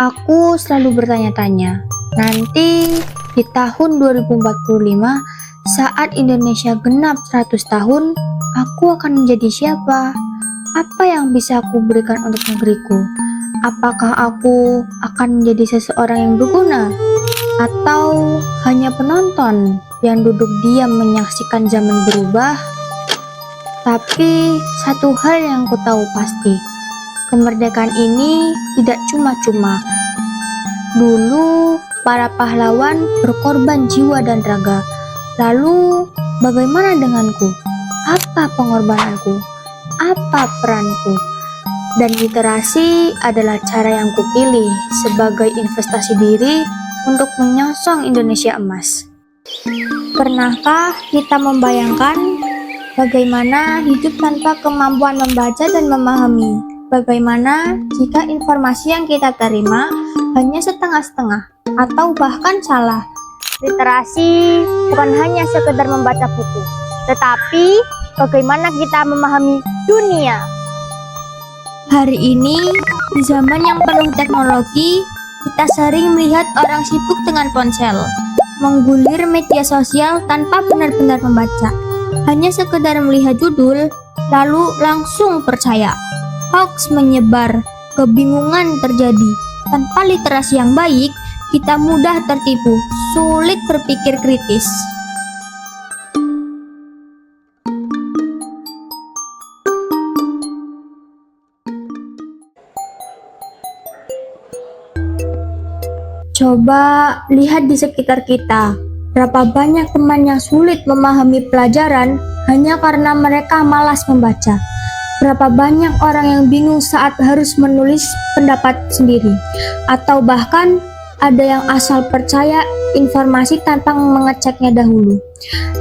Aku selalu bertanya-tanya, nanti di tahun 2045 saat Indonesia genap 100 tahun, aku akan menjadi siapa? Apa yang bisa aku berikan untuk negeriku? Apakah aku akan menjadi seseorang yang berguna? Atau hanya penonton yang duduk diam menyaksikan zaman berubah? Tapi satu hal yang ku tahu pasti, kemerdekaan ini tidak cuma-cuma. Dulu para pahlawan berkorban jiwa dan raga. Lalu bagaimana denganku? Apa pengorbananku? Apa peranku? Dan literasi adalah cara yang kupilih sebagai investasi diri untuk menyongsong Indonesia emas. Pernahkah kita membayangkan bagaimana hidup tanpa kemampuan membaca dan memahami? Bagaimana jika informasi yang kita terima hanya setengah-setengah atau bahkan salah? Literasi bukan hanya sekedar membaca buku, tetapi bagaimana kita memahami dunia. Hari ini, di zaman yang penuh teknologi, kita sering melihat orang sibuk dengan ponsel, menggulir media sosial tanpa benar-benar membaca. Hanya sekedar melihat judul, lalu langsung percaya. Hoax menyebar, kebingungan terjadi. Tanpa literasi yang baik, kita mudah tertipu, sulit berpikir kritis. Coba lihat di sekitar kita, berapa banyak teman yang sulit memahami pelajaran hanya karena mereka malas membaca. Berapa banyak orang yang bingung saat harus menulis pendapat sendiri, atau bahkan ada yang asal percaya informasi tanpa mengeceknya dahulu.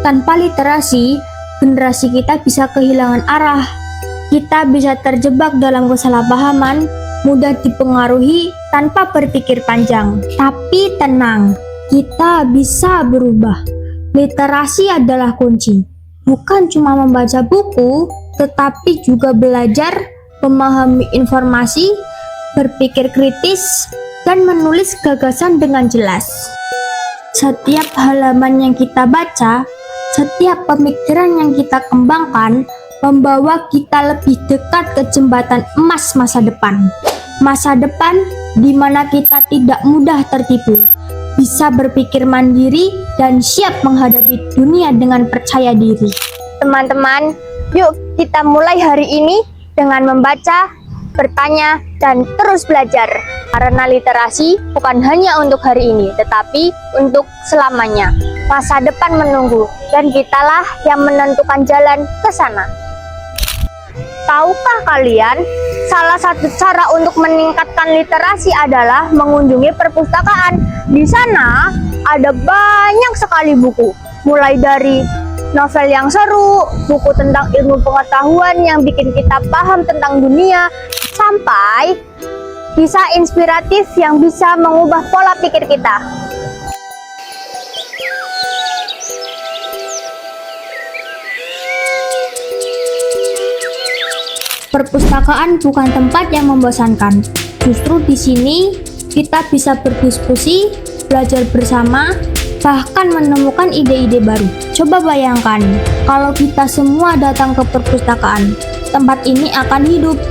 Tanpa literasi, generasi kita bisa kehilangan arah. Kita bisa terjebak dalam kesalahpahaman, mudah dipengaruhi tanpa berpikir panjang. Tapi tenang, kita bisa berubah. Literasi adalah kunci. Bukan cuma membaca buku, tetapi juga belajar, memahami informasi, berpikir kritis, dan menulis gagasan dengan jelas. Setiap halaman yang kita baca, setiap pemikiran yang kita kembangkan, membawa kita lebih dekat ke jembatan emas masa depan. Masa depan di mana kita tidak mudah tertipu, bisa berpikir mandiri, dan siap menghadapi dunia dengan percaya diri. Teman-teman, yuk kita mulai hari ini dengan membaca, bertanya, dan terus belajar. Karena literasi bukan hanya untuk hari ini, tetapi untuk selamanya. Masa depan menunggu, dan kitalah yang menentukan jalan ke sana. Tahukah kalian, salah satu cara untuk meningkatkan literasi adalah mengunjungi perpustakaan. Di sana ada banyak sekali buku, mulai dari novel yang seru, buku tentang ilmu pengetahuan yang bikin kita paham tentang dunia, sampai kisah inspiratif yang bisa mengubah pola pikir kita. Perpustakaan bukan tempat yang membosankan. Justru di sini kita bisa berdiskusi, belajar bersama, bahkan menemukan ide-ide baru. Coba bayangkan, kalau kita semua datang ke perpustakaan, tempat ini akan hidup.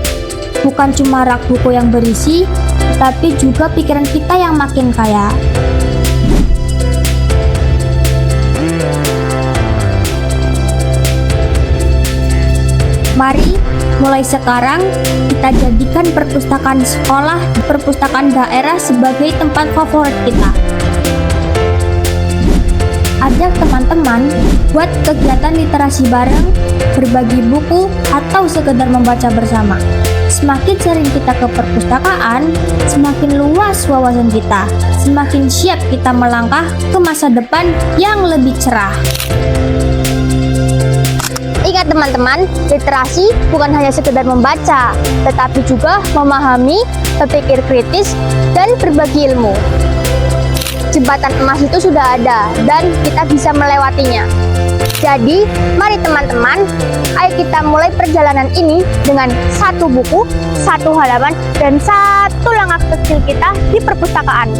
Bukan cuma rak buku yang berisi, tapi juga pikiran kita yang makin kaya. Mari, mulai sekarang kita jadikan perpustakaan sekolah, perpustakaan daerah sebagai tempat favorit kita. Ajak teman-teman buat kegiatan literasi bareng, berbagi buku, atau sekedar membaca bersama. Semakin sering kita ke perpustakaan, semakin luas wawasan kita, semakin siap kita melangkah ke masa depan yang lebih cerah. Ingat teman-teman, literasi bukan hanya sekedar membaca, tetapi juga memahami, berpikir kritis, dan berbagi ilmu. Jembatan emas itu sudah ada, dan kita bisa melewatinya. Jadi, mari teman-teman, ayo kita mulai perjalanan ini dengan satu buku, satu halaman, dan satu langkah kecil kita di perpustakaan.